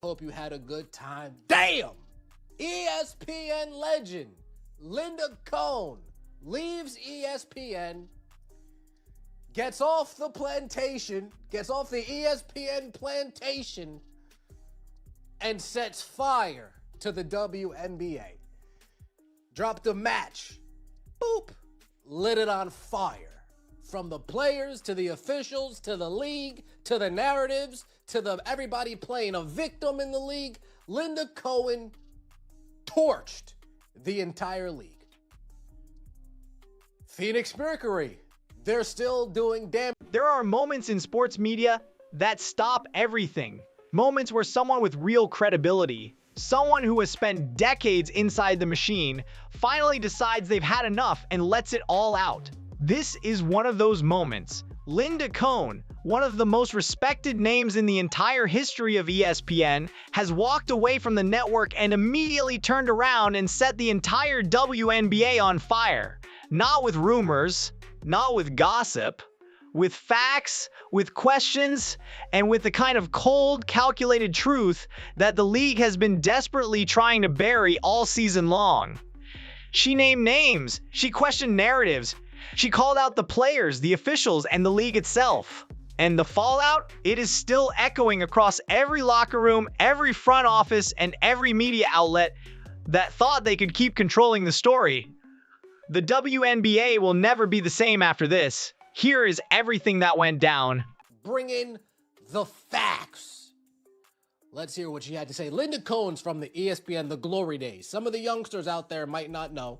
Hope you had a good time. Damn! ESPN legend Linda Cohn leaves ESPN, gets off the ESPN plantation, and sets fire to the WNBA. Dropped a match. Boop. Lit it on fire. From the players, to the officials, to the league, to the narratives, to everybody playing a victim in the league, Linda Cohn torched the entire league. Phoenix Mercury, they're still doing damage. There are moments in sports media that stop everything. Moments where someone with real credibility, someone who has spent decades inside the machine, finally decides they've had enough and lets it all out. This is one of those moments. Linda Cohn, one of the most respected names in the entire history of ESPN, has walked away from the network and immediately turned around and set the entire WNBA on fire. Not with rumors, not with gossip, with facts, with questions, and with the kind of cold, calculated truth that the league has been desperately trying to bury all season long. She named names, she questioned narratives, she called out the players, the officials, and the league itself. And the fallout? It is still echoing across every locker room, every front office, and every media outlet that thought they could keep controlling the story. The WNBA will never be the same after this. Here is everything that went down. Bring in the facts. Let's hear what she had to say. Linda Cohn's from the ESPN, the glory days. Some of the youngsters out there might not know.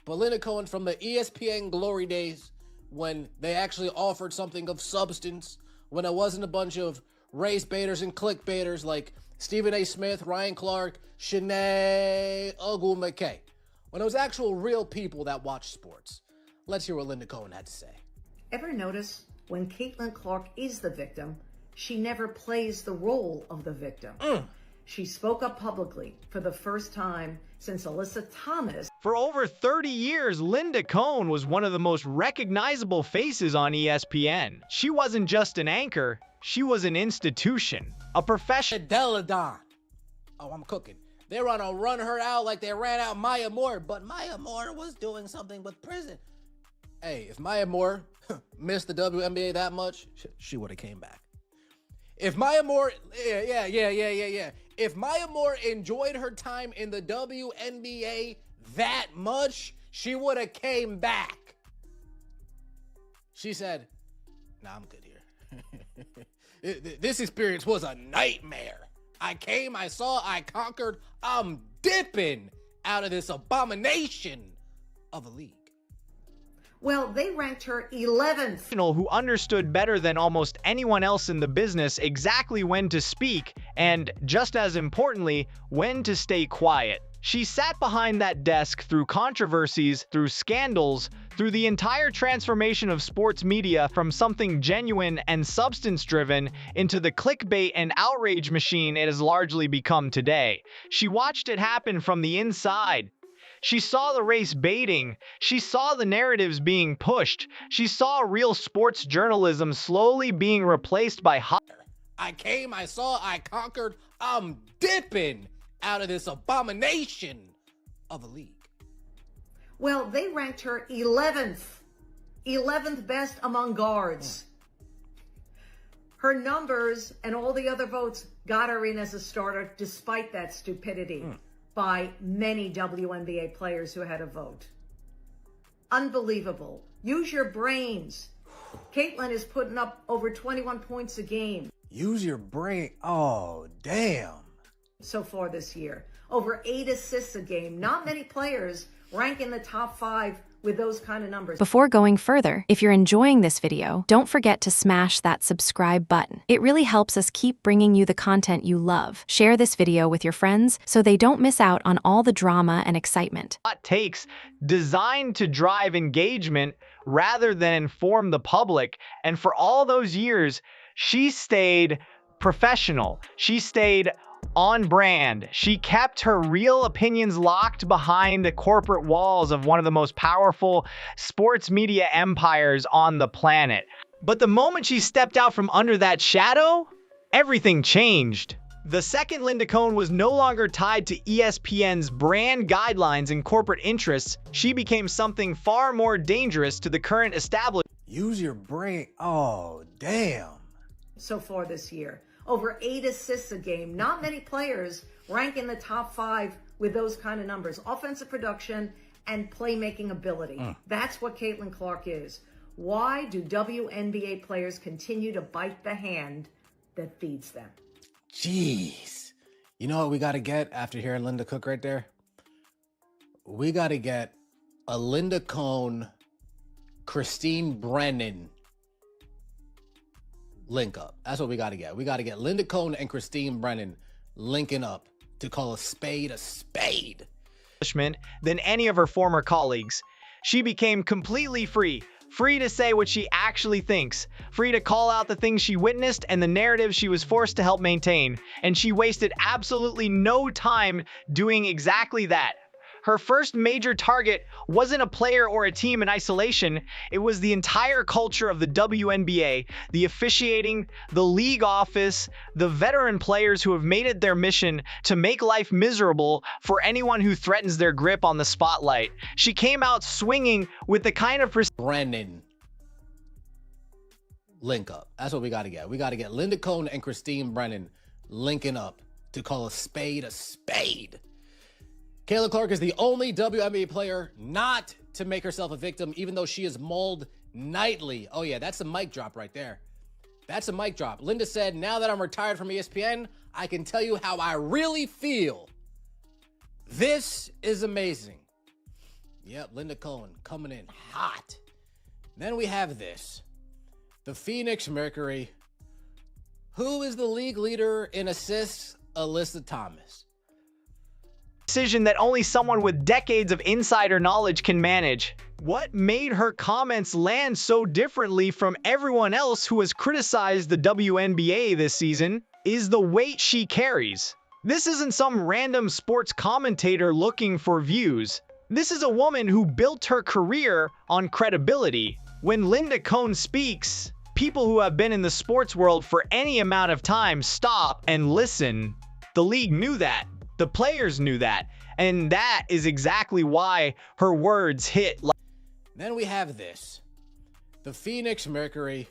But Linda Cohn from the ESPN glory days, when they actually offered something of substance, when it wasn't a bunch of race baiters and clickbaiters like Stephen A. Smith, Ryan Clark, Shanae Ogwumike. When it was actual real people that watch sports. Let's hear what Linda Cohn had to say. Ever notice when Caitlin Clark is the victim, she never plays the role of the victim? She spoke up publicly for the first time since Alyssa Thomas. For over 30 years, Linda Cohn was one of the most recognizable faces on ESPN. She wasn't just an anchor, she was an institution, a professional. Deladon. Oh, I'm cooking. They were on to run her out like they ran out Maya Moore, but Maya Moore was doing something with prison. Hey, if Maya Moore missed the WNBA that much, she would have came back. If Maya Moore, If Maya Moore enjoyed her time in the WNBA that much, she would have came back. She said, nah, I'm good here. This experience was a nightmare. I came, I saw, I conquered. I'm dipping out of this abomination of a league. Well, they ranked her 11th. Who understood better than almost anyone else in the business exactly when to speak and, just as importantly, when to stay quiet. She sat behind that desk through controversies, through scandals, through the entire transformation of sports media from something genuine and substance-driven into the clickbait and outrage machine it has largely become today. She watched it happen from the inside. She saw the race baiting. She saw the narratives being pushed. She saw real sports journalism slowly being replaced by I came, I saw, I conquered. I'm dipping out of this abomination of a league. Well, they ranked her 11th. 11th best among guards. Her numbers and all the other votes got her in as a starter despite that stupidity. By many WNBA players who had a vote. Unbelievable. Use your brains. Caitlin is putting up over 21 points a game. Use your brain. Oh, damn. So far this year. Over 8 assists a game. Not many players rank in the top 5 with those kind of numbers. Before going further, if you're enjoying this video, don't forget to smash that subscribe button. It really helps us keep bringing you the content you love. Share this video with your friends so they don't miss out on all the drama and excitement. Hot takes designed to drive engagement rather than inform the public. And for all those years, she stayed professional. She stayed on brand. She kept her real opinions locked behind the corporate walls of one of the most powerful sports media empires on the planet. But the moment she stepped out from under that shadow, everything changed. The second Linda Cohn was no longer tied to ESPN's brand guidelines and corporate interests. She became something far more dangerous to the current establishment. Use your brain. Oh, damn. So far this year, over 8 assists a game. Not many players rank in the top 5 with those kind of numbers. Offensive production and playmaking ability. That's what Caitlin Clark is. Why do WNBA players continue to bite the hand that feeds them? Jeez. You know what we got to get after hearing Linda Cook right there? We got to get a Linda Cohn, Christine Brennan link up. That's what we got to get. We got to get Linda Cohn and Christine Brennan linking up to call a spade a spade. Than any of her former colleagues. She became completely free to say what she actually thinks, free to call out the things she witnessed and the narrative she was forced to help maintain, and she wasted absolutely no time doing exactly that. Her first major target wasn't a player or a team in isolation, it was the entire culture of the WNBA, the officiating, the league office, the veteran players who have made it their mission to make life miserable for anyone who threatens their grip on the spotlight. She came out swinging with the kind of Brennan link up. That's what we got to get. We got to get Linda Cohn and Christine Brennan linking up to call a spade a spade. Caitlin Clark is the only WNBA player not to make herself a victim, even though she is mauled nightly. Oh yeah, that's a mic drop right there. That's a mic drop. Linda said, now that I'm retired from ESPN, I can tell you how I really feel. This is amazing. Yep, Linda Cohn coming in hot. Then we have this. The Phoenix Mercury. Who is the league leader in assists? Alyssa Thomas. Decision that only someone with decades of insider knowledge can manage. What made her comments land so differently from everyone else who has criticized the WNBA this season is the weight she carries. This isn't some random sports commentator looking for views. This is a woman who built her career on credibility. When Linda Cohn speaks, people who have been in the sports world for any amount of time stop and listen. The league knew that. The players knew that, and that is exactly why her words hit. Then we have this. The Phoenix Mercury.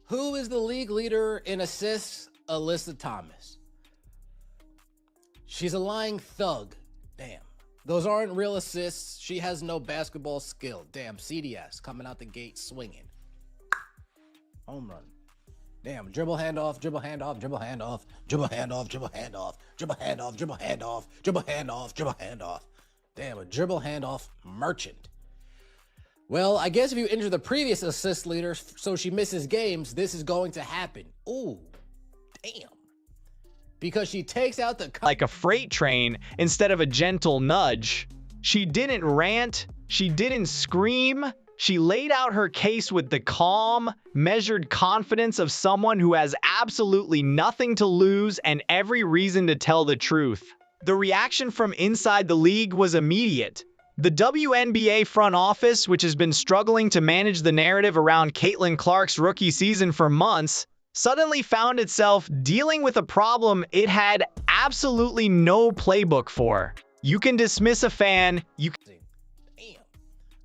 Who is the league leader in assists? Alyssa Thomas. She's a lying thug. Damn. Those aren't real assists. She has no basketball skill. Damn, CDS coming out the gate swinging. Home run. Damn, dribble handoff, dribble handoff, dribble handoff, dribble handoff, dribble handoff, dribble handoff, dribble handoff, dribble handoff, dribble handoff. Damn, a dribble handoff merchant. Well, I guess if you injure the previous assist leader so she misses games, this is going to happen. Ooh, damn. Because she takes out the... like a freight train instead of a gentle nudge. She didn't rant, she didn't scream. She laid out her case with the calm, measured confidence of someone who has absolutely nothing to lose and every reason to tell the truth. The reaction from inside the league was immediate. The WNBA front office, which has been struggling to manage the narrative around Caitlin Clark's rookie season for months, suddenly found itself dealing with a problem it had absolutely no playbook for. You can dismiss a fan, you can...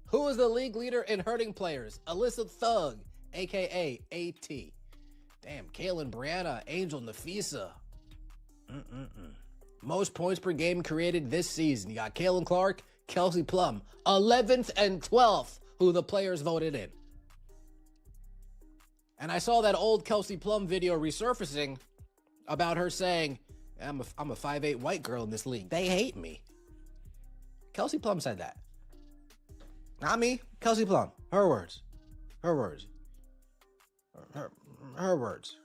Who is the league leader in hurting players? Alyssa Thug, a.k.a. AT. Damn, Kaylin, Brianna, Angel, Nafisa. Most points per game created this season. You got Caitlin Clark, Kelsey Plum, 11th and 12th, who the players voted in. And I saw that old Kelsey Plum video resurfacing about her saying, I'm a 5'8" white girl in this league. They hate me. Kelsey Plum said that. Not me, Kelsey Plum. Her words. Her words. Her words.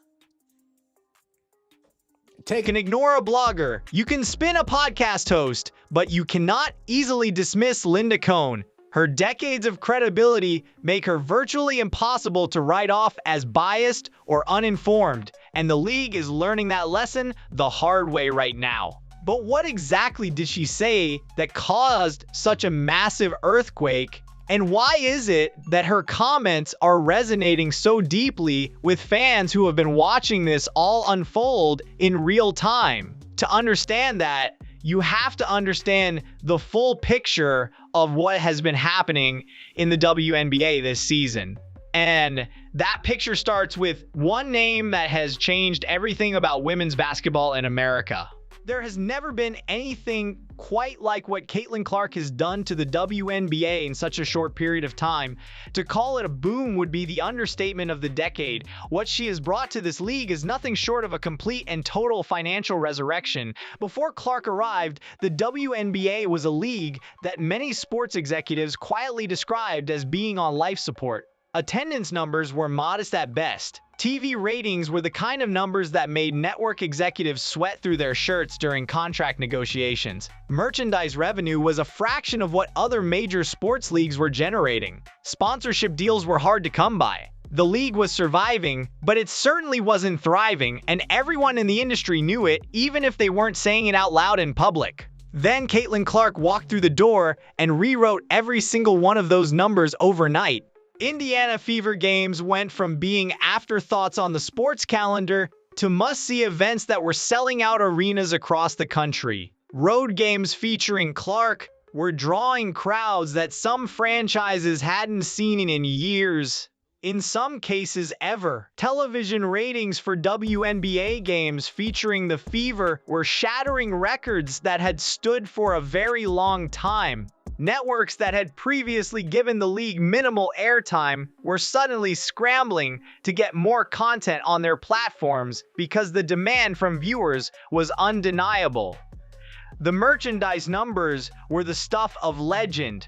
You can ignore a blogger, you can spin a podcast host, but you cannot easily dismiss Linda Cohn. Her decades of credibility make her virtually impossible to write off as biased or uninformed, and the league is learning that lesson the hard way right now. But what exactly did she say that caused such a massive earthquake And why is it that her comments are resonating so deeply with fans who have been watching this all unfold in real time? To understand that, you have to understand the full picture of what has been happening in the WNBA this season. And that picture starts with one name that has changed everything about women's basketball in America. There has never been anything quite like what Caitlin Clark has done to the WNBA in such a short period of time. To call it a boom would be the understatement of the decade. What she has brought to this league is nothing short of a complete and total financial resurrection. Before Clark arrived, the WNBA was a league that many sports executives quietly described as being on life support. Attendance numbers were modest at best. TV ratings were the kind of numbers that made network executives sweat through their shirts during contract negotiations. Merchandise revenue was a fraction of what other major sports leagues were generating. Sponsorship deals were hard to come by. The league was surviving, but it certainly wasn't thriving, and everyone in the industry knew it, even if they weren't saying it out loud in public. Then Caitlin Clark walked through the door and rewrote every single one of those numbers overnight. Indiana Fever games went from being afterthoughts on the sports calendar to must-see events that were selling out arenas across the country. Road games featuring Clark were drawing crowds that some franchises hadn't seen in years, in some cases ever. Television ratings for WNBA games featuring the Fever were shattering records that had stood for a very long time. Networks that had previously given the league minimal airtime were suddenly scrambling to get more content on their platforms because the demand from viewers was undeniable. The merchandise numbers were the stuff of legend.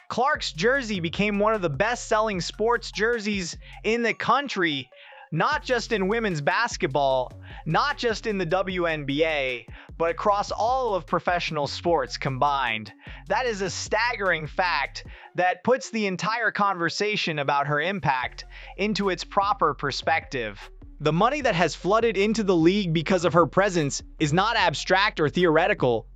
Clark's jersey became one of the best-selling sports jerseys in the country, not just in women's basketball, not just in the WNBA, but across all of professional sports combined. That is a staggering fact that puts the entire conversation about her impact into its proper perspective. The money that has flooded into the league because of her presence is not abstract or theoretical.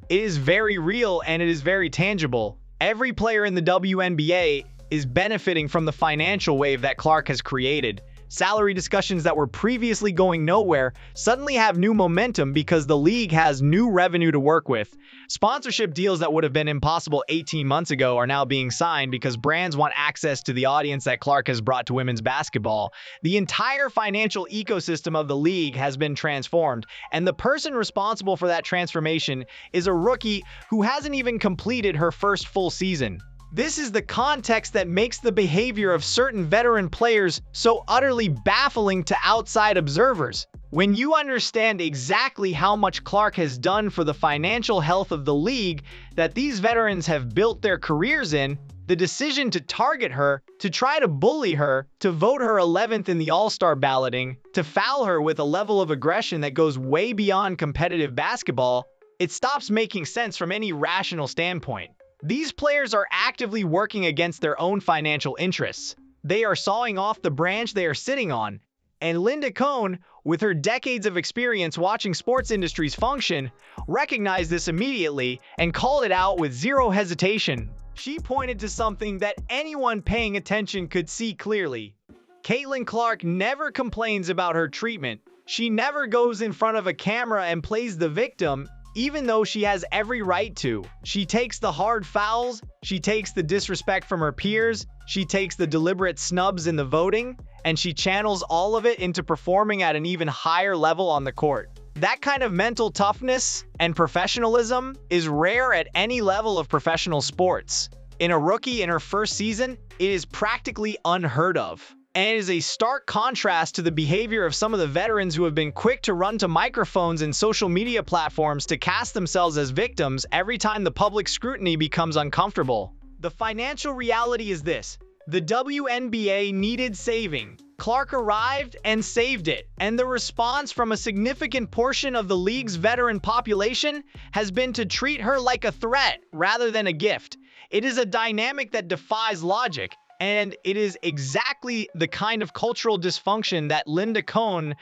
It is very real and it is very tangible. Every player in the WNBA is benefiting from the financial wave that Clark has created. Salary discussions that were previously going nowhere suddenly have new momentum because the league has new revenue to work with. Sponsorship deals that would have been impossible 18 months ago are now being signed because brands want access to the audience that Clark has brought to women's basketball. The entire financial ecosystem of the league has been transformed, and the person responsible for that transformation is a rookie who hasn't even completed her first full season. This is the context that makes the behavior of certain veteran players so utterly baffling to outside observers. When you understand exactly how much Clark has done for the financial health of the league that these veterans have built their careers in, the decision to target her, to try to bully her, to vote her 11th in the All-Star balloting, to foul her with a level of aggression that goes way beyond competitive basketball, it stops making sense from any rational standpoint. These players are actively working against their own financial interests. They are sawing off the branch they are sitting on. And Linda Cohn, with her decades of experience watching sports industries function, recognized this immediately and called it out with zero hesitation. She pointed to something that anyone paying attention could see clearly. Caitlin Clark never complains about her treatment. She never goes in front of a camera and plays the victim, even though she has every right to. She takes the hard fouls, she takes the disrespect from her peers, she takes the deliberate snubs in the voting, and she channels all of it into performing at an even higher level on the court. That kind of mental toughness and professionalism is rare at any level of professional sports. In a rookie in her first season, it is practically unheard of. And it is a stark contrast to the behavior of some of the veterans who have been quick to run to microphones and social media platforms to cast themselves as victims every time the public scrutiny becomes uncomfortable. The financial reality is this: the WNBA needed saving. Clark arrived and saved it, and the response from a significant portion of the league's veteran population has been to treat her like a threat rather than a gift. It is a dynamic that defies logic. And it is exactly the kind of cultural dysfunction that Linda Cohn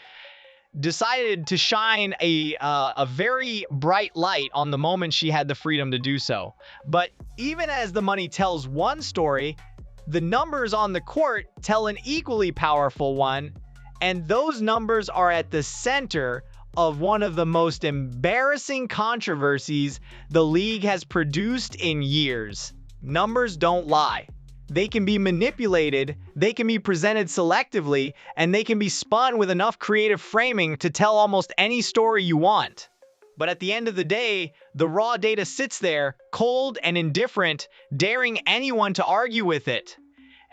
decided to shine a very bright light on the moment she had the freedom to do so. But even as the money tells one story, the numbers on the court tell an equally powerful one, and those numbers are at the center of one of the most embarrassing controversies the league has produced in years. Numbers don't lie. They can be manipulated, they can be presented selectively, and they can be spun with enough creative framing to tell almost any story you want. But at the end of the day, the raw data sits there, cold and indifferent, daring anyone to argue with it.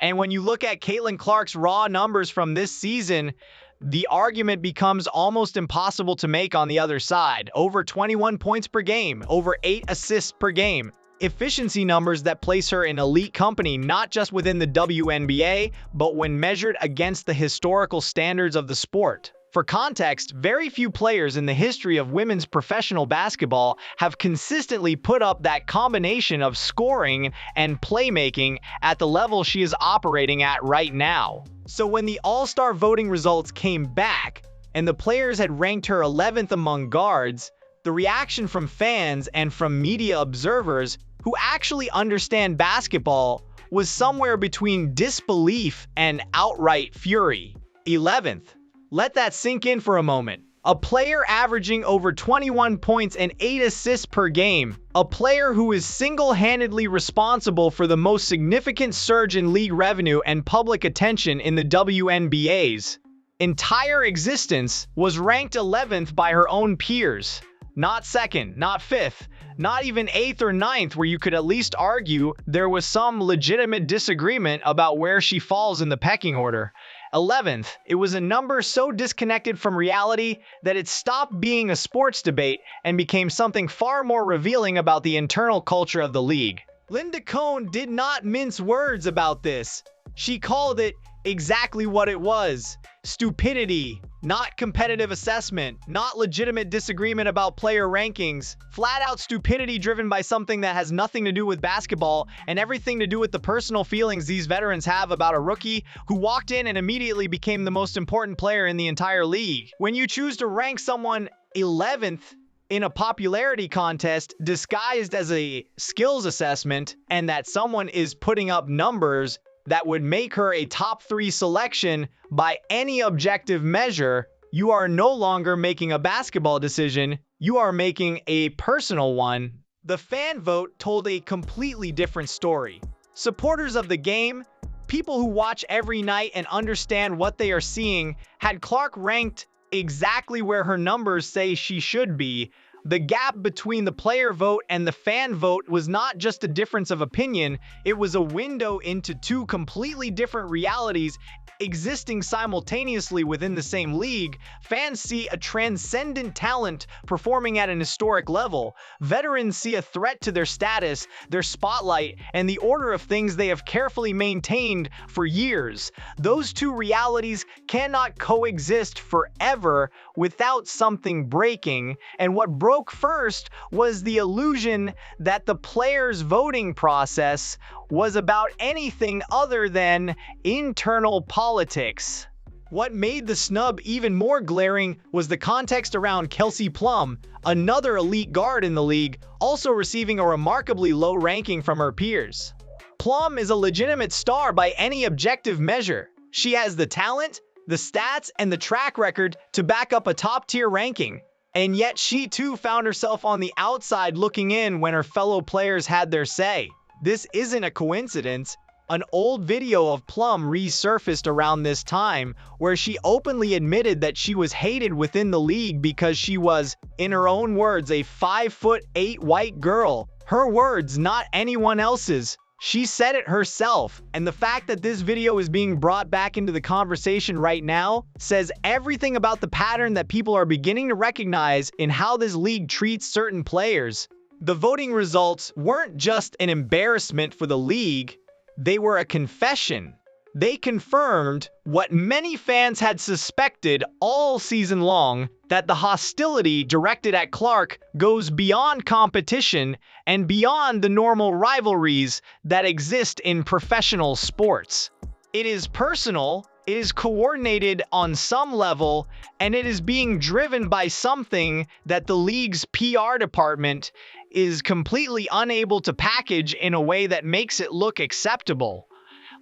And when you look at Caitlin Clark's raw numbers from this season, the argument becomes almost impossible to make on the other side. Over 21 points per game, over 8 assists per game. Efficiency numbers that place her in elite company, not just within the WNBA, but when measured against the historical standards of the sport. For context, very few players in the history of women's professional basketball have consistently put up that combination of scoring and playmaking at the level she is operating at right now. So when the All-Star voting results came back, and the players had ranked her 11th among guards, the reaction from fans and from media observers who actually understand basketball was somewhere between disbelief and outright fury. 11th. Let that sink in for a moment. A player averaging over 21 points and 8 assists per game. A player who is single-handedly responsible for the most significant surge in league revenue and public attention in the WNBA's entire existence was ranked 11th by her own peers. Not 2nd, not 5th, not even 8th or 9th, where you could at least argue there was some legitimate disagreement about where she falls in the pecking order. 11th, it was a number so disconnected from reality that it stopped being a sports debate and became something far more revealing about the internal culture of the league. Linda Cohn did not mince words about this. She called it exactly what it was: stupidity, not competitive assessment, not legitimate disagreement about player rankings, flat out stupidity driven by something that has nothing to do with basketball and everything to do with the personal feelings these veterans have about a rookie who walked in and immediately became the most important player in the entire league. When you choose to rank someone 11th in a popularity contest disguised as a skills assessment, and that someone is putting up numbers that would make her a top 3 selection by any objective measure, you are no longer making a basketball decision, you are making a personal one. The fan vote told a completely different story. Supporters of the game, people who watch every night and understand what they are seeing, had Clark ranked exactly where her numbers say she should be. The gap between the player vote and the fan vote was not just a difference of opinion, it was a window into two completely different realities existing simultaneously within the same league. Fans see a transcendent talent performing at an historic level. Veterans see a threat to their status, their spotlight, and the order of things they have carefully maintained for years. Those two realities cannot coexist forever without something breaking, and what broke first was the illusion that the players' voting process was about anything other than internal politics. What made the snub even more glaring was the context around Kelsey Plum, another elite guard in the league, also receiving a remarkably low ranking from her peers. Plum is a legitimate star by any objective measure. She has the talent, the stats, and the track record to back up a top-tier ranking. And yet she too found herself on the outside looking in when her fellow players had their say. This isn't a coincidence. An old video of Plum resurfaced around this time where she openly admitted that she was hated within the league because she was, in her own words, a 5'8" white girl. Her words, not anyone else's. She said it herself, and the fact that this video is being brought back into the conversation right now says everything about the pattern that people are beginning to recognize in how this league treats certain players. The voting results weren't just an embarrassment for the league, they were a confession. They confirmed what many fans had suspected all season long, that the hostility directed at Clark goes beyond competition and beyond the normal rivalries that exist in professional sports. It is personal, It is coordinated on some level, and it is being driven by something that the league's PR department is completely unable to package in a way that makes it look acceptable.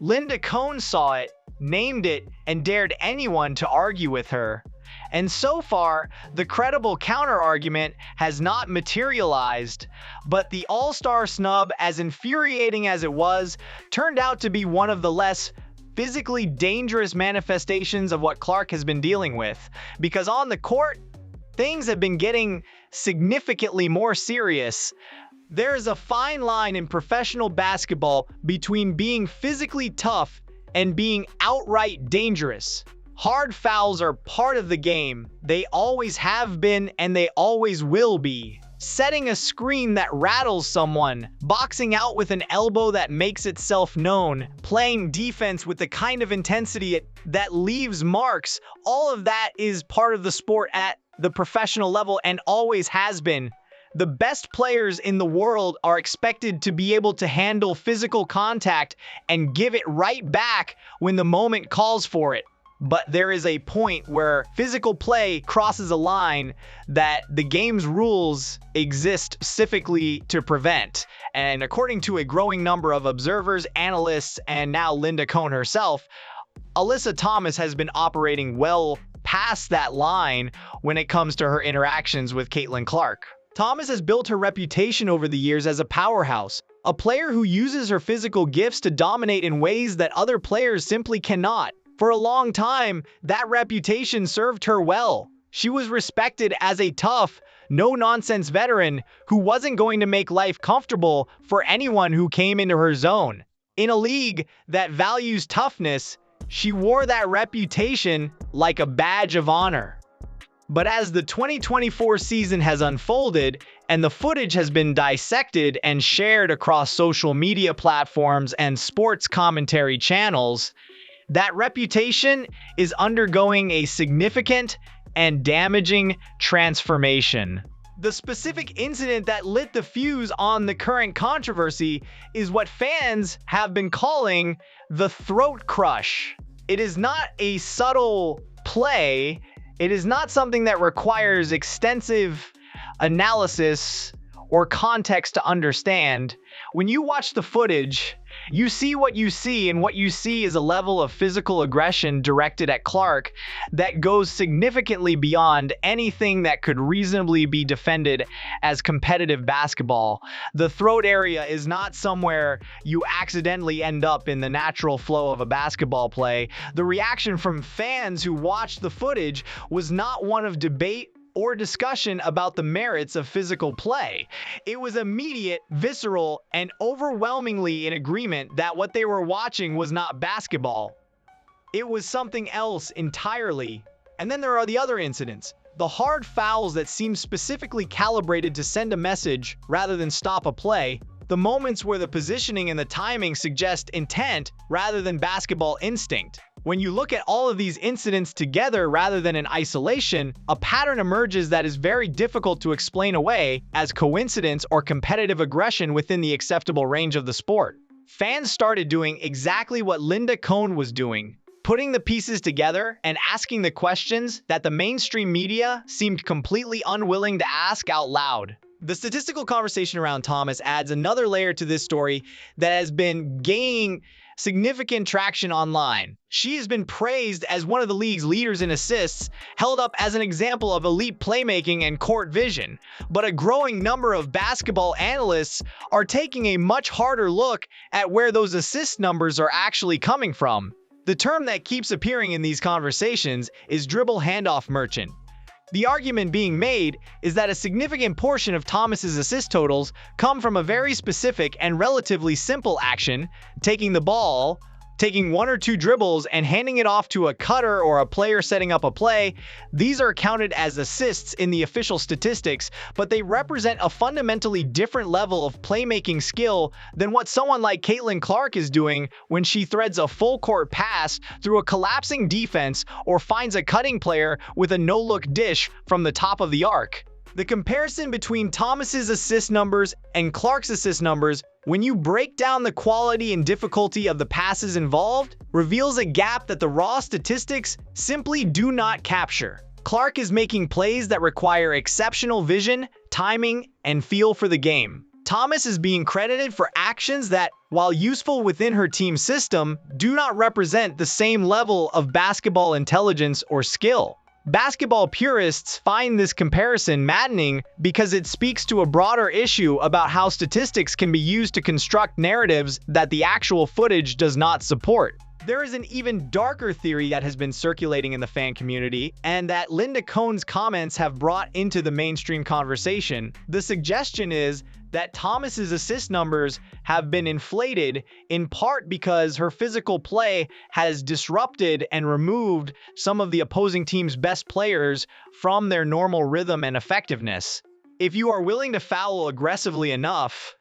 Linda Cohn saw it, named it, and dared anyone to argue with her. And so far, the credible counter-argument has not materialized, but the All-Star snub, as infuriating as it was, turned out to be one of the less physically dangerous manifestations of what Clark has been dealing with, because on the court, things have been getting significantly more serious. There is a fine line in professional basketball between being physically tough and being outright dangerous. Hard fouls are part of the game. They always have been, and they always will be. Setting a screen that rattles someone, boxing out with an elbow that makes itself known, playing defense with the kind of intensity that leaves marks, all of that is part of the sport at the professional level and always has been. The best players in the world are expected to be able to handle physical contact and give it right back when the moment calls for it. But there is a point where physical play crosses a line that the game's rules exist specifically to prevent. And according to a growing number of observers, analysts, and now Linda Cohn herself, Alyssa Thomas has been operating well past that line when it comes to her interactions with Caitlin Clark. Thomas has built her reputation over the years as a powerhouse, a player who uses her physical gifts to dominate in ways that other players simply cannot. For a long time, that reputation served her well. She was respected as a tough, no-nonsense veteran who wasn't going to make life comfortable for anyone who came into her zone. In a league that values toughness, she wore that reputation like a badge of honor. But as the 2024 season has unfolded and the footage has been dissected and shared across social media platforms and sports commentary channels, that reputation is undergoing a significant and damaging transformation. The specific incident that lit the fuse on the current controversy is what fans have been calling the throat crush. It is not a subtle play. It is not something that requires extensive analysis or context to understand. When you watch the footage, you see what you see, and what you see is a level of physical aggression directed at Clark that goes significantly beyond anything that could reasonably be defended as competitive basketball. The throat area is not somewhere you accidentally end up in the natural flow of a basketball play. The reaction from fans who watched the footage was not one of debate or discussion about the merits of physical play. It was immediate, visceral, and overwhelmingly in agreement that what they were watching was not basketball. It was something else entirely. And then there are the other incidents. The hard fouls that seem specifically calibrated to send a message rather than stop a play. The moments where the positioning and the timing suggest intent rather than basketball instinct. When you look at all of these incidents together rather than in isolation, a pattern emerges that is very difficult to explain away as coincidence or competitive aggression within the acceptable range of the sport. Fans started doing exactly what Linda Cohn was doing, putting the pieces together and asking the questions that the mainstream media seemed completely unwilling to ask out loud. The statistical conversation around Thomas adds another layer to this story that has been gaining significant traction online. She has been praised as one of the league's leaders in assists, held up as an example of elite playmaking and court vision. But a growing number of basketball analysts are taking a much harder look at where those assist numbers are actually coming from. The term that keeps appearing in these conversations is dribble handoff merchant. The argument being made is that a significant portion of Thomas's assist totals come from a very specific and relatively simple action, taking the ball, taking one or two dribbles and handing it off to a cutter or a player setting up a play. These are counted as assists in the official statistics, but they represent a fundamentally different level of playmaking skill than what someone like Caitlin Clark is doing when she threads a full-court pass through a collapsing defense or finds a cutting player with a no-look dish from the top of the arc. The comparison between Thomas's assist numbers and Clark's assist numbers, when you break down the quality and difficulty of the passes involved, reveals a gap that the raw statistics simply do not capture. Clark is making plays that require exceptional vision, timing, and feel for the game. Thomas is being credited for actions that, while useful within her team's system, do not represent the same level of basketball intelligence or skill. Basketball purists find this comparison maddening because it speaks to a broader issue about how statistics can be used to construct narratives that the actual footage does not support. There is an even darker theory that has been circulating in the fan community, and that Linda Cohn's comments have brought into the mainstream conversation. The suggestion is that Thomas's assist numbers have been inflated in part because her physical play has disrupted and removed some of the opposing team's best players from their normal rhythm and effectiveness. If you are willing to foul aggressively enough,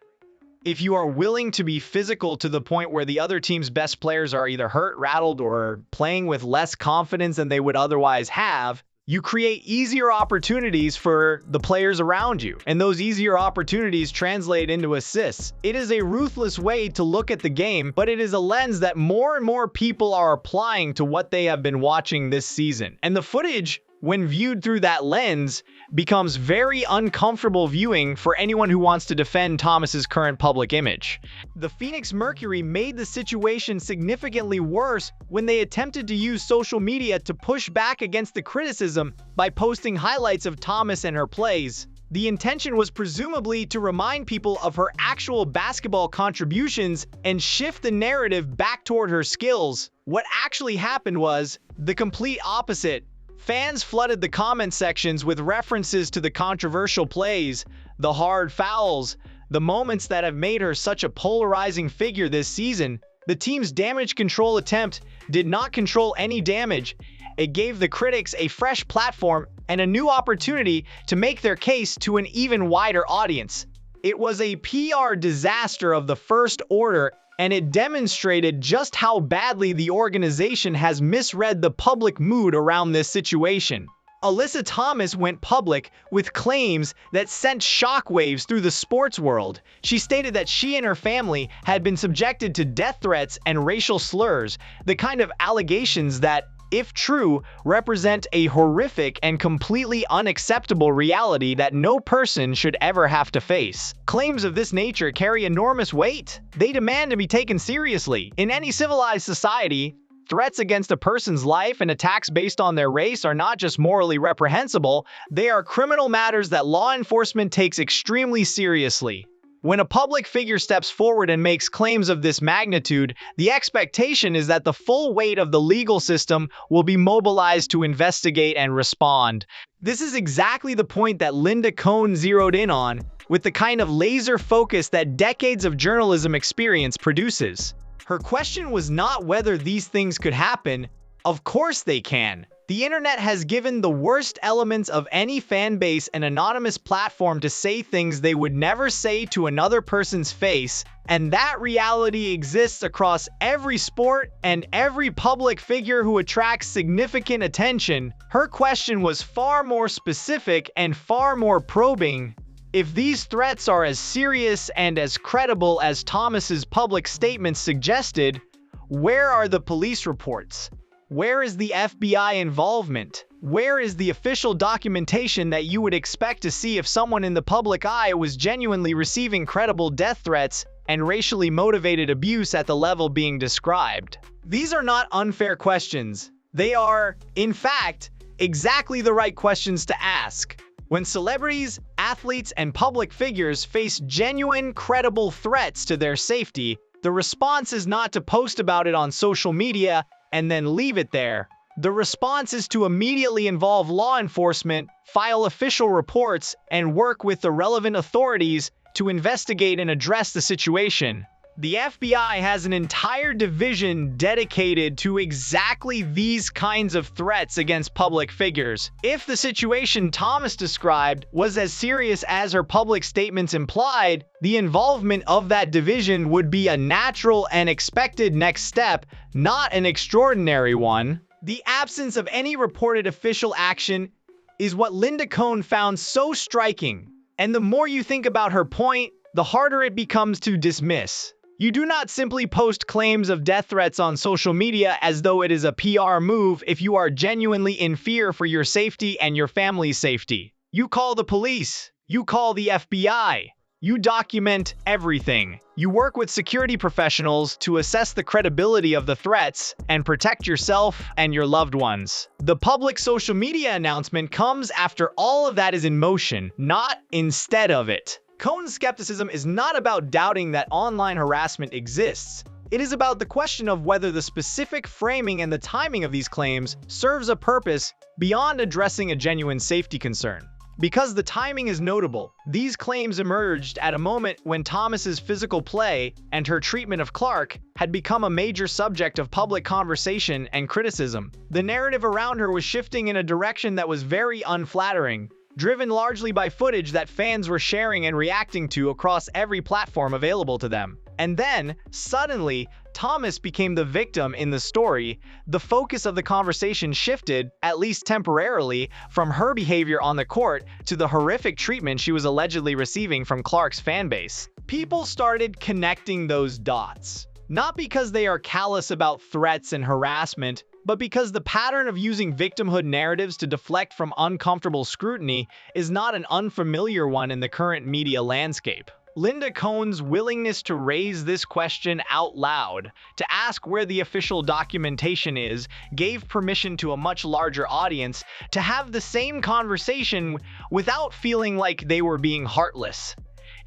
if you are willing to be physical to the point where the other team's best players are either hurt, rattled, or playing with less confidence than they would otherwise have, you create easier opportunities for the players around you, and those easier opportunities translate into assists. It is a ruthless way to look at the game, but it is a lens that more and more people are applying to what they have been watching this season. And the footage, when viewed through that lens, becomes very uncomfortable viewing for anyone who wants to defend Thomas's current public image. The Phoenix Mercury made the situation significantly worse when they attempted to use social media to push back against the criticism by posting highlights of Thomas and her plays. The intention was presumably to remind people of her actual basketball contributions and shift the narrative back toward her skills. What actually happened was the complete opposite. Fans flooded the comment sections with references to the controversial plays, the hard fouls, the moments that have made her such a polarizing figure this season. The team's damage control attempt did not control any damage. It gave the critics a fresh platform and a new opportunity to make their case to an even wider audience. It was a PR disaster of the first order, and it demonstrated just how badly the organization has misread the public mood around this situation. Alyssa Thomas went public with claims that sent shockwaves through the sports world. She stated that she and her family had been subjected to death threats and racial slurs, the kind of allegations that, if true, represent a horrific and completely unacceptable reality that no person should ever have to face. Claims of this nature carry enormous weight. They demand to be taken seriously. In any civilized society, threats against a person's life and attacks based on their race are not just morally reprehensible, they are criminal matters that law enforcement takes extremely seriously. When a public figure steps forward and makes claims of this magnitude, the expectation is that the full weight of the legal system will be mobilized to investigate and respond. This is exactly the point that Linda Cohn zeroed in on, with the kind of laser focus that decades of journalism experience produces. Her question was not whether these things could happen. Of course they can. The internet has given the worst elements of any fan base an anonymous platform to say things they would never say to another person's face, and that reality exists across every sport and every public figure who attracts significant attention. Her question was far more specific and far more probing. If these threats are as serious and as credible as Thomas's public statements suggested, where are the police reports? Where is the FBI involvement? Where is the official documentation that you would expect to see if someone in the public eye was genuinely receiving credible death threats and racially motivated abuse at the level being described? These are not unfair questions. They are, in fact, exactly the right questions to ask. When celebrities, athletes, and public figures face genuine, credible threats to their safety, the response is not to post about it on social media and then leave it there. The response is to immediately involve law enforcement, file official reports, and work with the relevant authorities to investigate and address the situation. The FBI has an entire division dedicated to exactly these kinds of threats against public figures. If the situation Thomas described was as serious as her public statements implied, the involvement of that division would be a natural and expected next step, not an extraordinary one. The absence of any reported official action is what Linda Cohn found so striking. And the more you think about her point, the harder it becomes to dismiss. You do not simply post claims of death threats on social media as though it is a PR move if you are genuinely in fear for your safety and your family's safety. You call the police. You call the FBI. You document everything. You work with security professionals to assess the credibility of the threats and protect yourself and your loved ones. The public social media announcement comes after all of that is in motion, not instead of it. Cohn's skepticism is not about doubting that online harassment exists. It is about the question of whether the specific framing and the timing of these claims serves a purpose beyond addressing a genuine safety concern. Because the timing is notable, these claims emerged at a moment when Thomas's physical play and her treatment of Clark had become a major subject of public conversation and criticism. The narrative around her was shifting in a direction that was very unflattering, driven largely by footage that fans were sharing and reacting to across every platform available to them. And then, suddenly, Thomas became the victim in the story. The focus of the conversation shifted, at least temporarily, from her behavior on the court to the horrific treatment she was allegedly receiving from Clark's fanbase. People started connecting those dots. Not because they are callous about threats and harassment, but because the pattern of using victimhood narratives to deflect from uncomfortable scrutiny is not an unfamiliar one in the current media landscape. Linda Cohn's willingness to raise this question out loud, to ask where the official documentation is, gave permission to a much larger audience to have the same conversation without feeling like they were being heartless.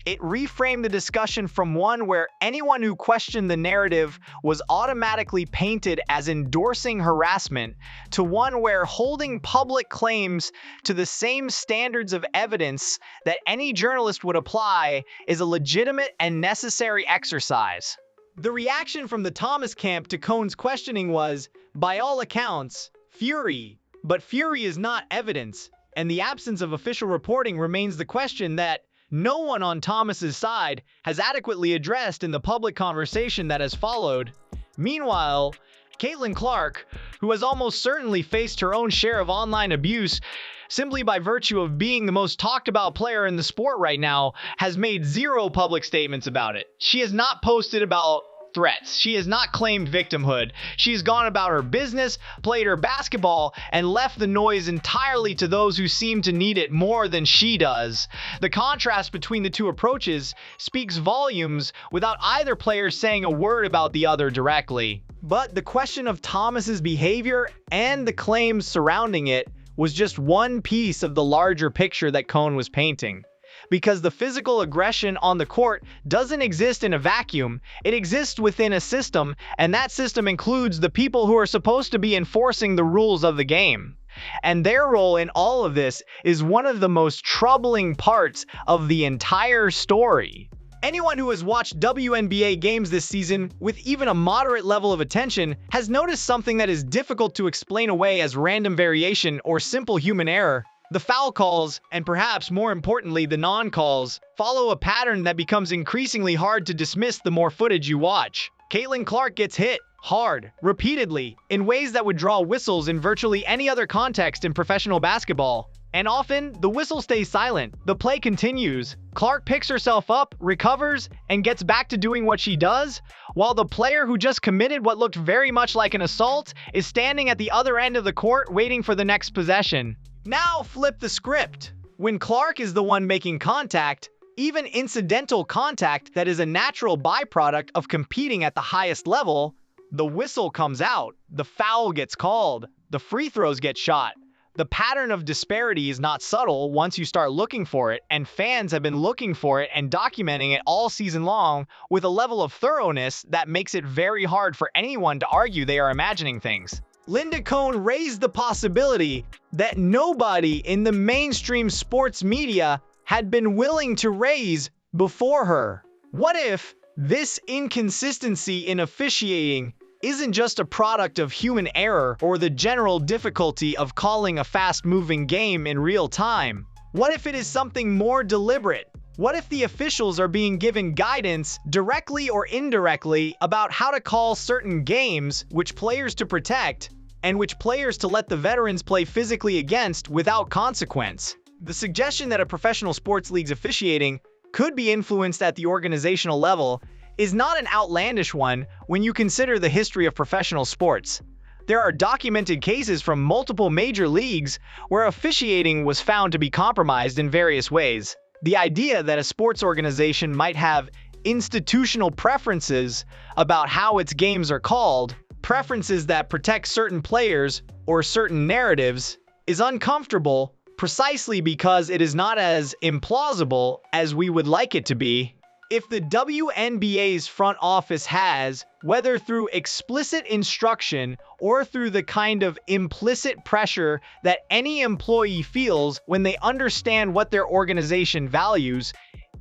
It reframed the discussion from one where anyone who questioned the narrative was automatically painted as endorsing harassment to one where holding public claims to the same standards of evidence that any journalist would apply is a legitimate and necessary exercise. The reaction from the Thomas camp to Cohn's questioning was, by all accounts, fury. But fury is not evidence, and the absence of official reporting remains the question that no one on Thomas's side has adequately addressed in the public conversation that has followed. Meanwhile, Caitlin Clark, who has almost certainly faced her own share of online abuse simply by virtue of being the most talked about player in the sport right now, has made zero public statements about it. She has not posted about threats. She has not claimed victimhood. She's gone about her business, played her basketball, and left the noise entirely to those who seem to need it more than she does. The contrast between the two approaches speaks volumes without either player saying a word about the other directly. But the question of Thomas's behavior and the claims surrounding it was just one piece of the larger picture that Cohn was painting. Because the physical aggression on the court doesn't exist in a vacuum, it exists within a system, and that system includes the people who are supposed to be enforcing the rules of the game. And their role in all of this is one of the most troubling parts of the entire story. Anyone who has watched WNBA games this season with even a moderate level of attention has noticed something that is difficult to explain away as random variation or simple human error. The foul calls, and perhaps more importantly the non-calls, follow a pattern that becomes increasingly hard to dismiss the more footage you watch. Caitlin Clark gets hit hard, repeatedly, in ways that would draw whistles in virtually any other context in professional basketball. And often, the whistle stays silent. The play continues. Clark picks herself up, recovers, and gets back to doing what she does, while the player who just committed what looked very much like an assault is standing at the other end of the court waiting for the next possession. Now flip the script. When Clark is the one making contact, even incidental contact that is a natural byproduct of competing at the highest level, the whistle comes out, the foul gets called, the free throws get shot. The pattern of disparity is not subtle once you start looking for it, and fans have been looking for it and documenting it all season long with a level of thoroughness that makes it very hard for anyone to argue they are imagining things. Linda Cohn raised the possibility that nobody in the mainstream sports media had been willing to raise before her. What if this inconsistency in officiating isn't just a product of human error or the general difficulty of calling a fast-moving game in real time? What if it is something more deliberate? What if the officials are being given guidance, directly or indirectly, about how to call certain games, which players to protect, and which players to let the veterans play physically against without consequence. The suggestion that a professional sports league's officiating could be influenced at the organizational level is not an outlandish one when you consider the history of professional sports. There are documented cases from multiple major leagues where officiating was found to be compromised in various ways. The idea that a sports organization might have institutional preferences about how its games are called, preferences that protect certain players or certain narratives, is uncomfortable precisely because it is not as implausible as we would like it to be. If the WNBA's front office has, whether through explicit instruction or through the kind of implicit pressure that any employee feels when they understand what their organization values,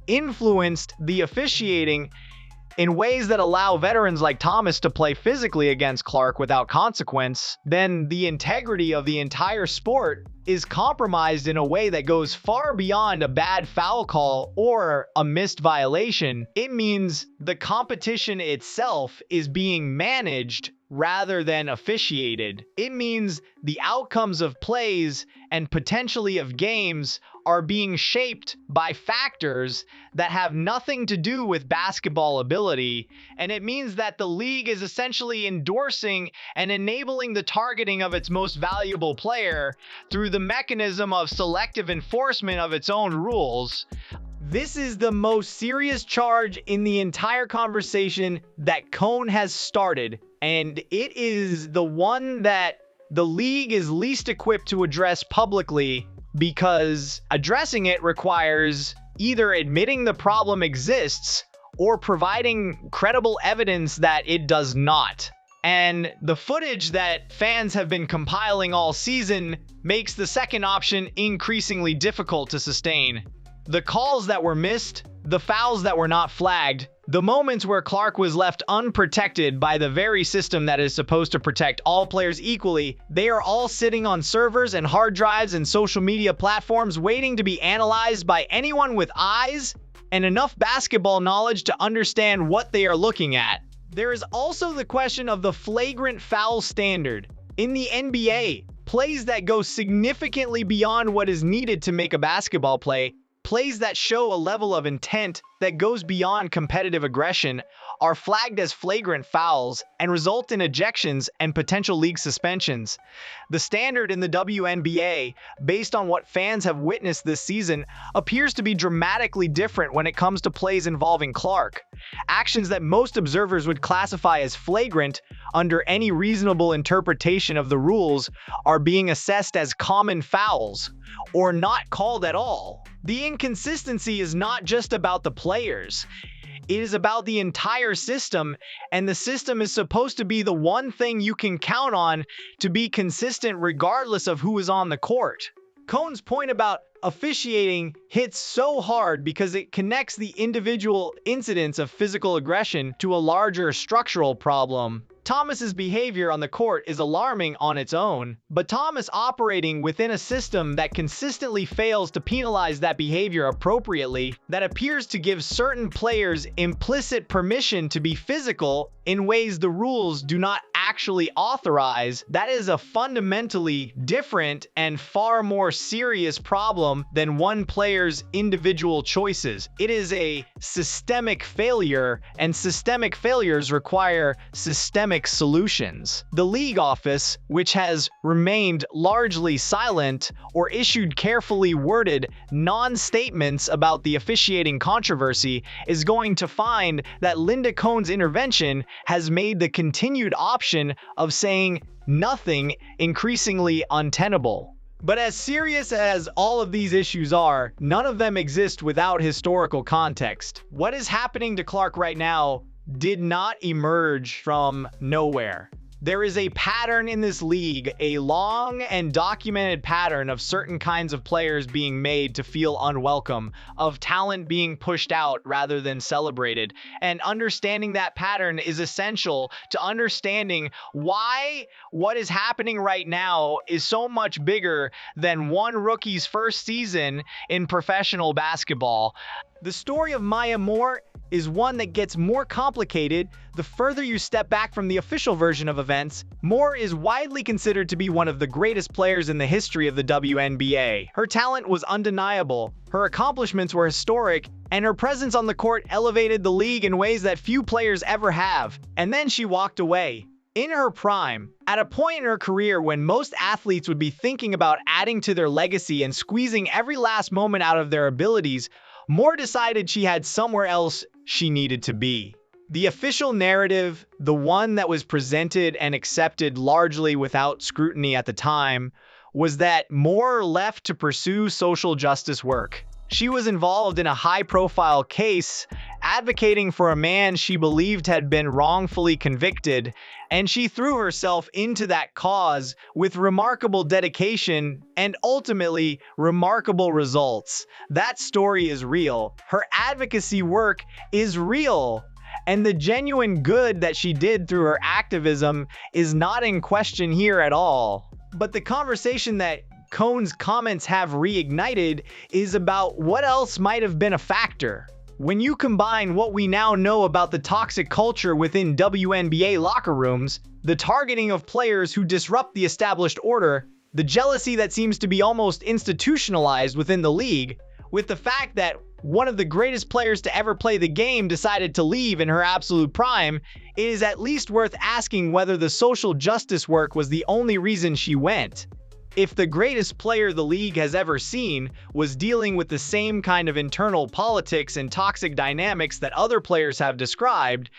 influenced the officiating in ways that allow veterans like Thomas to play physically against Clark without consequence, then the integrity of the entire sport is compromised in a way that goes far beyond a bad foul call or a missed violation. It means the competition itself is being managed rather than officiated. It means the outcomes of plays and potentially of games are being shaped by factors that have nothing to do with basketball ability, and it means that the league is essentially endorsing and enabling the targeting of its most valuable player through the mechanism of selective enforcement of its own rules. This is the most serious charge in the entire conversation that Cohn has started, and it is the one that the league is least equipped to address publicly, because addressing it requires either admitting the problem exists or providing credible evidence that it does not. And the footage that fans have been compiling all season makes the second option increasingly difficult to sustain. The calls that were missed, the fouls that were not flagged, the moments where Clark was left unprotected by the very system that is supposed to protect all players equally, they are all sitting on servers and hard drives and social media platforms waiting to be analyzed by anyone with eyes and enough basketball knowledge to understand what they are looking at. There is also the question of the flagrant foul standard. In the NBA, plays that go significantly beyond what is needed to make a basketball play, plays that show a level of intent that goes beyond competitive aggression, are flagged as flagrant fouls and result in ejections and potential league suspensions. The standard in the WNBA, based on what fans have witnessed this season, appears to be dramatically different when it comes to plays involving Clark. Actions that most observers would classify as flagrant under any reasonable interpretation of the rules are being assessed as common fouls, or not called at all. The inconsistency is not just about the players. It is about the entire system, and the system is supposed to be the one thing you can count on to be consistent regardless of who is on the court. Cohn's point about officiating hits so hard because it connects the individual incidents of physical aggression to a larger structural problem. Thomas's behavior on the court is alarming on its own, but Thomas operating within a system that consistently fails to penalize that behavior appropriately, that appears to give certain players implicit permission to be physical in ways the rules do not actually authorize, that is a fundamentally different and far more serious problem than one player's individual choices. It is a systemic failure, and systemic failures require systemic solutions. The league office, which has remained largely silent or issued carefully worded non-statements about the officiating controversy, is going to find that Linda Cohn's intervention has made the continued option of saying nothing increasingly untenable. But as serious as all of these issues are, none of them exist without historical context. What is happening to Clark right now did not emerge from nowhere. There is a pattern in this league, a long and documented pattern of certain kinds of players being made to feel unwelcome, of talent being pushed out rather than celebrated. And understanding that pattern is essential to understanding why what is happening right now is so much bigger than one rookie's first season in professional basketball. The story of Maya Moore is one that gets more complicated the further you step back from the official version of events. Moore is widely considered to be one of the greatest players in the history of the WNBA. Her talent was undeniable, her accomplishments were historic, and her presence on the court elevated the league in ways that few players ever have. And then she walked away. In her prime, at a point in her career when most athletes would be thinking about adding to their legacy and squeezing every last moment out of their abilities, Moore decided she had somewhere else she needed to be. The official narrative, the one that was presented and accepted largely without scrutiny at the time, was that Moore left to pursue social justice work. She was involved in a high-profile case, advocating for a man she believed had been wrongfully convicted, and she threw herself into that cause with remarkable dedication and ultimately remarkable results. That story is real. Her advocacy work is real. And the genuine good that she did through her activism is not in question here at all. But the conversation that Cohn's comments have reignited is about what else might have been a factor. When you combine what we now know about the toxic culture within WNBA locker rooms, the targeting of players who disrupt the established order, the jealousy that seems to be almost institutionalized within the league, with the fact that one of the greatest players to ever play the game decided to leave in her absolute prime, it is at least worth asking whether the social justice work was the only reason she went. If the greatest player the league has ever seen was dealing with the same kind of internal politics and toxic dynamics that other players have described,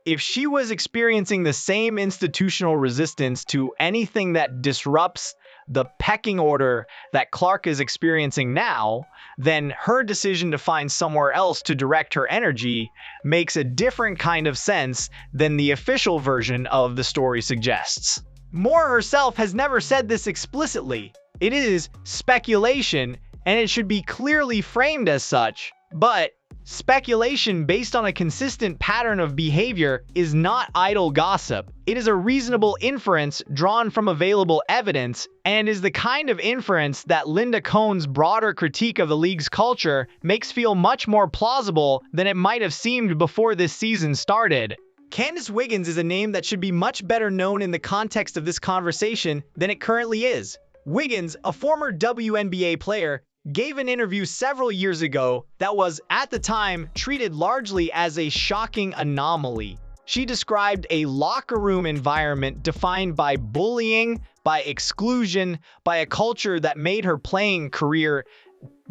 if she was experiencing the same institutional resistance to anything that disrupts the pecking order that Clark is experiencing now, then her decision to find somewhere else to direct her energy makes a different kind of sense than the official version of the story suggests. Moore herself has never said this explicitly. It is speculation, and it should be clearly framed as such. But speculation based on a consistent pattern of behavior is not idle gossip. It is a reasonable inference drawn from available evidence, and is the kind of inference that Linda Cohn's broader critique of the league's culture makes feel much more plausible than it might have seemed before this season started. Candace Wiggins is a name that should be much better known in the context of this conversation than it currently is. Wiggins, a former WNBA player, gave an interview several years ago that was, at the time, treated largely as a shocking anomaly. She described a locker room environment defined by bullying, by exclusion, by a culture that made her playing career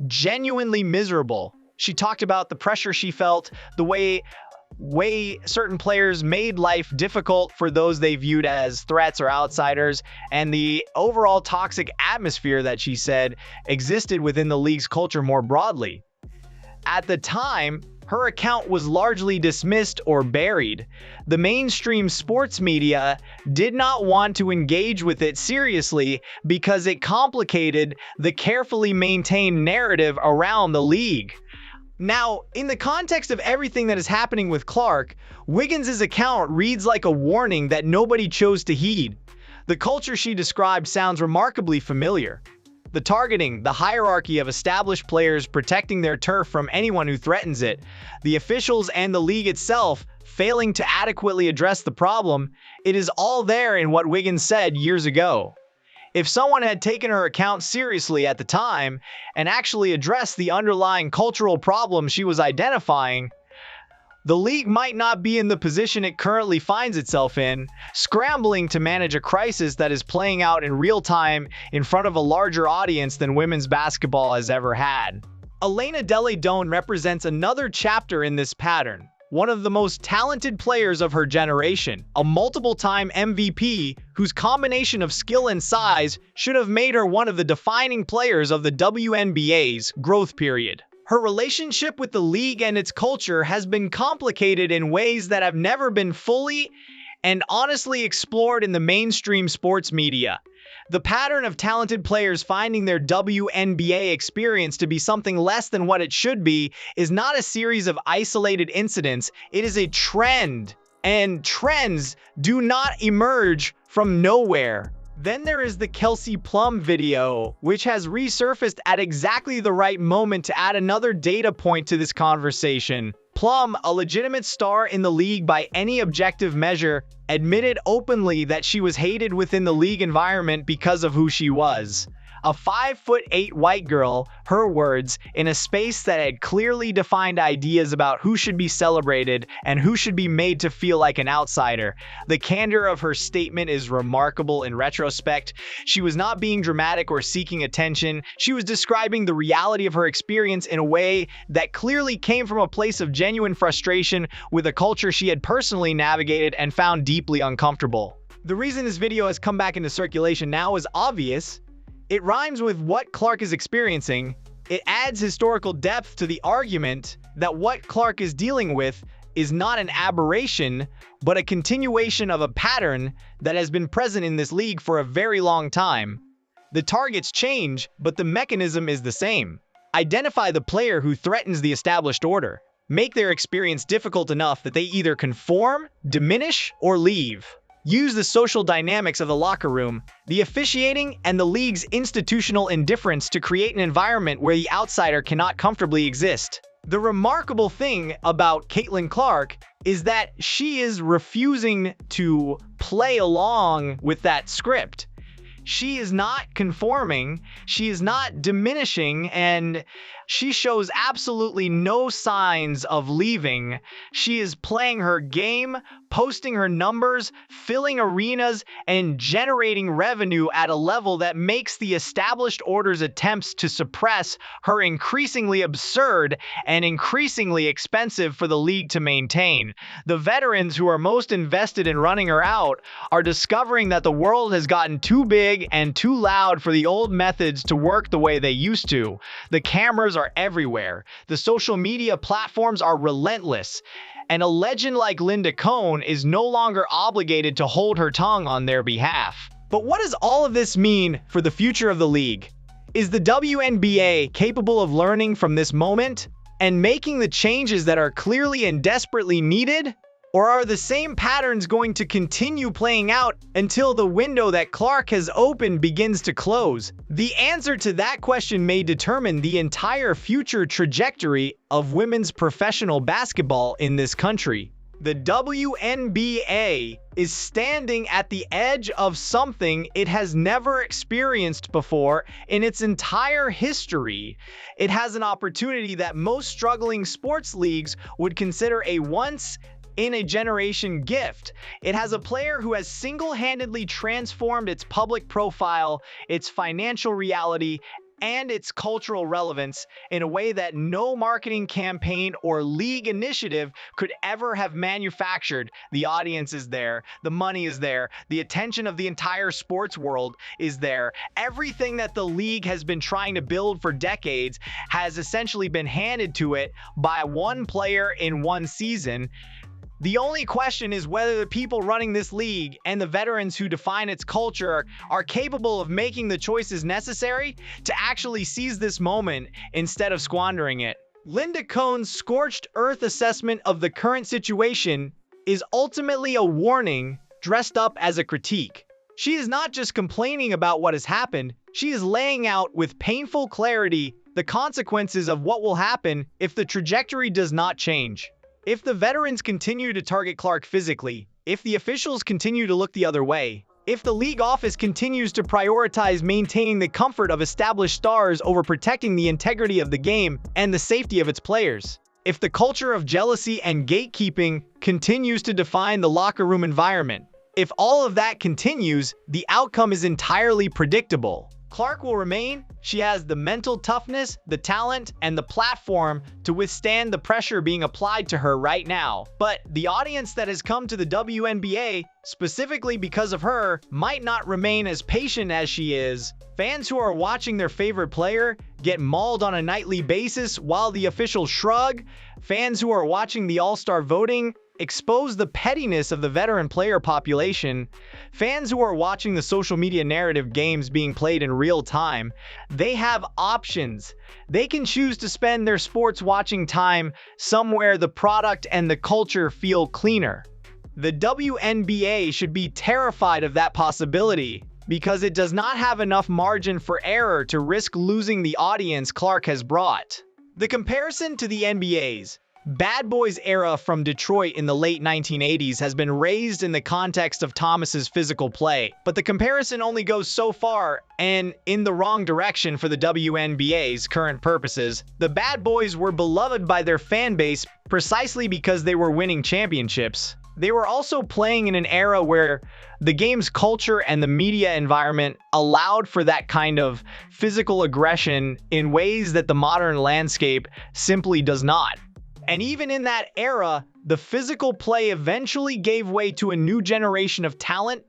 genuinely miserable. She talked about the pressure she felt, the way certain players made life difficult for those they viewed as threats or outsiders, and the overall toxic atmosphere that she said existed within the league's culture more broadly. At the time, her account was largely dismissed or buried. The mainstream sports media did not want to engage with it seriously because it complicated the carefully maintained narrative around the league. Now, in the context of everything that is happening with Clark, Wiggins' account reads like a warning that nobody chose to heed. The culture she described sounds remarkably familiar. The targeting, the hierarchy of established players protecting their turf from anyone who threatens it, the officials and the league itself failing to adequately address the problem, it is all there in what Wiggins said years ago. If someone had taken her account seriously at the time and actually addressed the underlying cultural problem she was identifying, the league might not be in the position it currently finds itself in, scrambling to manage a crisis that is playing out in real time in front of a larger audience than women's basketball has ever had. Elena Delle Donne represents another chapter in this pattern. One of the most talented players of her generation, a multiple-time MVP whose combination of skill and size should have made her one of the defining players of the WNBA's growth period. Her relationship with the league and its culture has been complicated in ways that have never been fully and honestly explored in the mainstream sports media. The pattern of talented players finding their WNBA experience to be something less than what it should be is not a series of isolated incidents, it is a trend. And trends do not emerge from nowhere. Then there is the Kelsey Plum video, which has resurfaced at exactly the right moment to add another data point to this conversation. Plum, a legitimate star in the league by any objective measure, admitted openly that she was hated within the league environment because of who she was. A 5'8" white girl, her words, in a space that had clearly defined ideas about who should be celebrated and who should be made to feel like an outsider. The candor of her statement is remarkable in retrospect. She was not being dramatic or seeking attention. She was describing the reality of her experience in a way that clearly came from a place of genuine frustration with a culture she had personally navigated and found deeply uncomfortable. The reason this video has come back into circulation now is obvious. It rhymes with what Clark is experiencing. It adds historical depth to the argument that what Clark is dealing with is not an aberration, but a continuation of a pattern that has been present in this league for a very long time. The targets change, but the mechanism is the same. Identify the player who threatens the established order. Make their experience difficult enough that they either conform, diminish, or leave. Use the social dynamics of the locker room, the officiating, and the league's institutional indifference to create an environment where the outsider cannot comfortably exist. The remarkable thing about Caitlin Clark is that she is refusing to play along with that script. She is not conforming, she is not diminishing, and she shows absolutely no signs of leaving. She is playing her game, posting her numbers, filling arenas, and generating revenue at a level that makes the established order's attempts to suppress her increasingly absurd and increasingly expensive for the league to maintain. The veterans who are most invested in running her out are discovering that the world has gotten too big and too loud for the old methods to work the way they used to. The cameras are everywhere. The social media platforms are relentless. And a legend like Linda Cohn is no longer obligated to hold her tongue on their behalf. But what does all of this mean for the future of the league? Is the WNBA capable of learning from this moment and making the changes that are clearly and desperately needed? Or are the same patterns going to continue playing out until the window that Clark has opened begins to close? The answer to that question may determine the entire future trajectory of women's professional basketball in this country. The WNBA is standing at the edge of something it has never experienced before in its entire history. It has an opportunity that most struggling sports leagues would consider a once-in-a-generation gift. It has a player who has single-handedly transformed its public profile, its financial reality, and its cultural relevance in a way that no marketing campaign or league initiative could ever have manufactured. The audience is there, the money is there, the attention of the entire sports world is there. Everything that the league has been trying to build for decades has essentially been handed to it by one player in one season. The only question is whether the people running this league and the veterans who define its culture are capable of making the choices necessary to actually seize this moment instead of squandering it. Linda Cohn's scorched earth assessment of the current situation is ultimately a warning dressed up as a critique. She is not just complaining about what has happened, she is laying out with painful clarity the consequences of what will happen if the trajectory does not change. If the veterans continue to target Clark physically, if the officials continue to look the other way, if the league office continues to prioritize maintaining the comfort of established stars over protecting the integrity of the game and the safety of its players, if the culture of jealousy and gatekeeping continues to define the locker room environment, if all of that continues, the outcome is entirely predictable. Clark will remain. She has the mental toughness, the talent, and the platform to withstand the pressure being applied to her right now. But the audience that has come to the WNBA, specifically because of her, might not remain as patient as she is. Fans who are watching their favorite player get mauled on a nightly basis while the officials shrug. Fans who are watching the All-Star voting expose the pettiness of the veteran player population. Fans who are watching the social media narrative games being played in real time, they have options. They can choose to spend their sports watching time somewhere the product and the culture feel cleaner. The WNBA should be terrified of that possibility, because it does not have enough margin for error to risk losing the audience Clark has brought. The comparison to the NBA's Bad Boys era from Detroit in the late 1980s has been raised in the context of Thomas's physical play, but the comparison only goes so far and in the wrong direction for the WNBA's current purposes. The Bad Boys were beloved by their fan base precisely because they were winning championships. They were also playing in an era where the game's culture and the media environment allowed for that kind of physical aggression in ways that the modern landscape simply does not. And even in that era, the physical play eventually gave way to a new generation of talent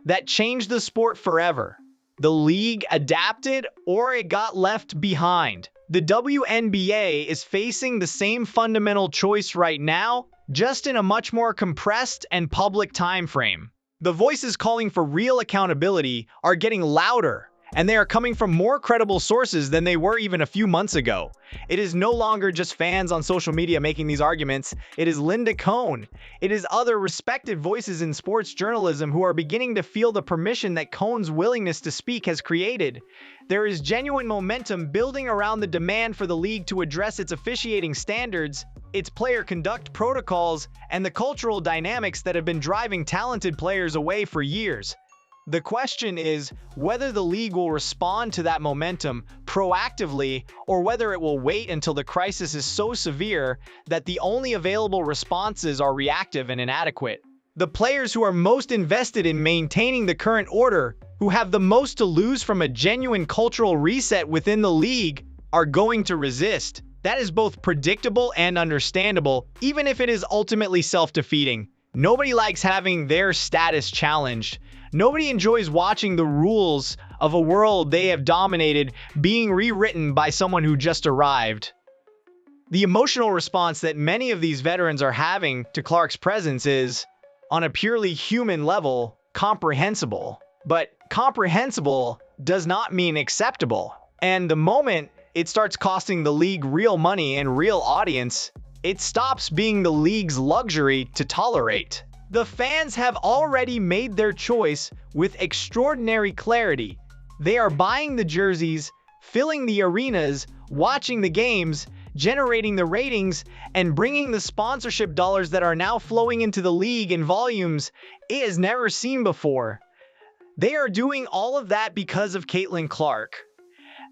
that changed the sport forever. The league adapted or it got left behind. The WNBA is facing the same fundamental choice right now, just in a much more compressed and public time frame. The voices calling for real accountability are getting louder, and they are coming from more credible sources than they were even a few months ago. It is no longer just fans on social media making these arguments. It is Linda Cohn. It is other respected voices in sports journalism who are beginning to feel the permission that Cohn's willingness to speak has created. There is genuine momentum building around the demand for the league to address its officiating standards, its player conduct protocols, and the cultural dynamics that have been driving talented players away for years. The question is whether the league will respond to that momentum proactively or whether it will wait until the crisis is so severe that the only available responses are reactive and inadequate. The players who are most invested in maintaining the current order, who have the most to lose from a genuine cultural reset within the league, are going to resist. That is both predictable and understandable, even if it is ultimately self-defeating. Nobody likes having their status challenged. Nobody enjoys watching the rules of a world they have dominated being rewritten by someone who just arrived. The emotional response that many of these veterans are having to Clark's presence is, on a purely human level, comprehensible. But comprehensible does not mean acceptable. And the moment it starts costing the league real money and real audience, it stops being the league's luxury to tolerate. The fans have already made their choice with extraordinary clarity. They are buying the jerseys, filling the arenas, watching the games, generating the ratings, and bringing the sponsorship dollars that are now flowing into the league in volumes it has never seen before. They are doing all of that because of Caitlin Clark.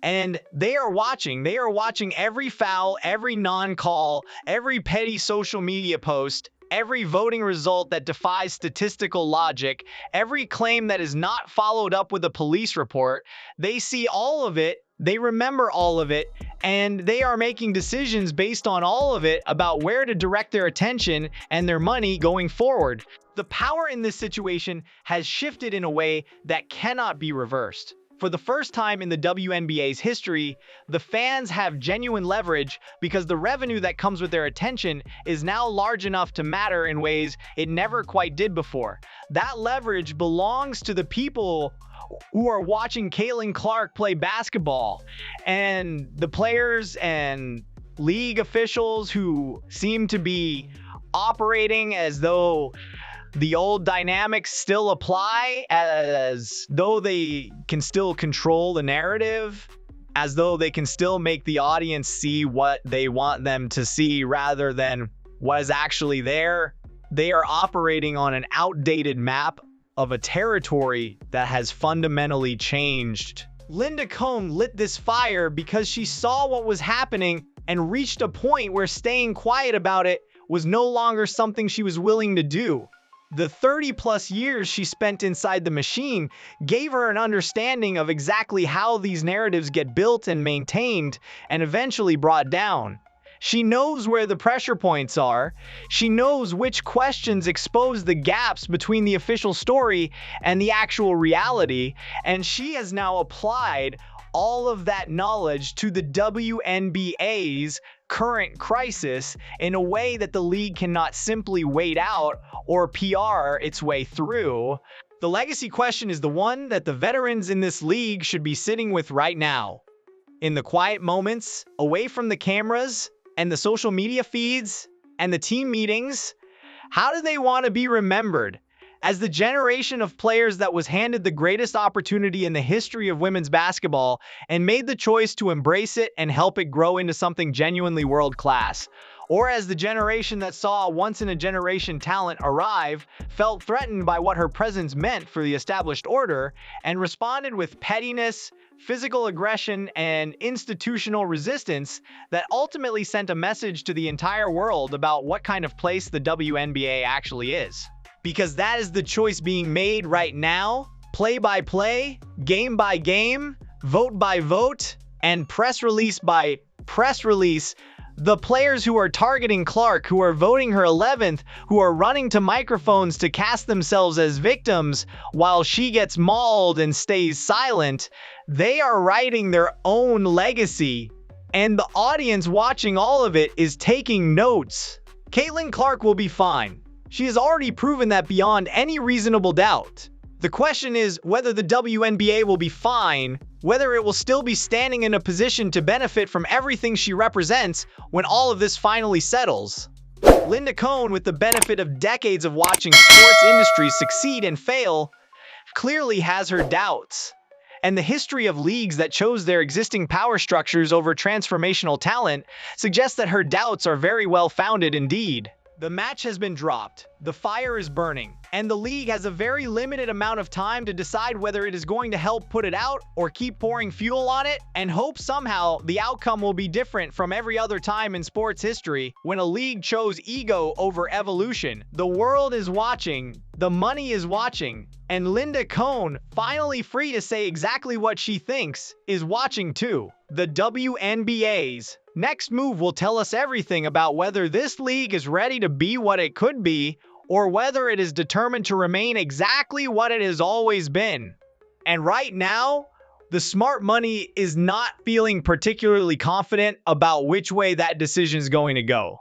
And they are watching every foul, every non-call, every petty social media post, every voting result that defies statistical logic, every claim that is not followed up with a police report. They see all of it, they remember all of it, and they are making decisions based on all of it about where to direct their attention and their money going forward. The power in this situation has shifted in a way that cannot be reversed. For the first time in the WNBA's history, the fans have genuine leverage because the revenue that comes with their attention is now large enough to matter in ways it never quite did before. That leverage belongs to the people who are watching Caitlin Clark play basketball, and the players and league officials who seem to be operating as though the old dynamics still apply, as though they can still control the narrative, as though they can still make the audience see what they want them to see rather than what is actually there. They are operating on an outdated map of a territory that has fundamentally changed. Linda Cohn lit this fire because she saw what was happening and reached a point where staying quiet about it was no longer something she was willing to do. The 30-plus years she spent inside the machine gave her an understanding of exactly how these narratives get built and maintained and eventually brought down. She knows where the pressure points are. She knows which questions expose the gaps between the official story and the actual reality, and she has now applied all of that knowledge to the WNBA's current crisis in a way that the league cannot simply wait out or PR its way through. The legacy question is the one that the veterans in this league should be sitting with right now. In the quiet moments, away from the cameras and the social media feeds and the team meetings, how do they want to be remembered? As the generation of players that was handed the greatest opportunity in the history of women's basketball and made the choice to embrace it and help it grow into something genuinely world-class. Or as the generation that saw a once-in-a-generation talent arrive, felt threatened by what her presence meant for the established order, and responded with pettiness, physical aggression, and institutional resistance that ultimately sent a message to the entire world about what kind of place the WNBA actually is. Because that is the choice being made right now, play by play, game by game, vote by vote, and press release by press release. The players who are targeting Clark, who are voting her 11th, who are running to microphones to cast themselves as victims while she gets mauled and stays silent, they are writing their own legacy, and the audience watching all of it is taking notes. Caitlin Clark will be fine. She has already proven that beyond any reasonable doubt. The question is whether the WNBA will be fine, whether it will still be standing in a position to benefit from everything she represents when all of this finally settles. Linda Cohn, with the benefit of decades of watching sports industries succeed and fail, clearly has her doubts. And the history of leagues that chose their existing power structures over transformational talent suggests that her doubts are very well founded indeed. The match has been dropped, the fire is burning, and the league has a very limited amount of time to decide whether it is going to help put it out or keep pouring fuel on it and hope somehow the outcome will be different from every other time in sports history when a league chose ego over evolution. The world is watching, the money is watching, and Linda Cohn, finally free to say exactly what she thinks, is watching too. The WNBA's next move will tell us everything about whether this league is ready to be what it could be, or whether it is determined to remain exactly what it has always been. And right now, the smart money is not feeling particularly confident about which way that decision is going to go.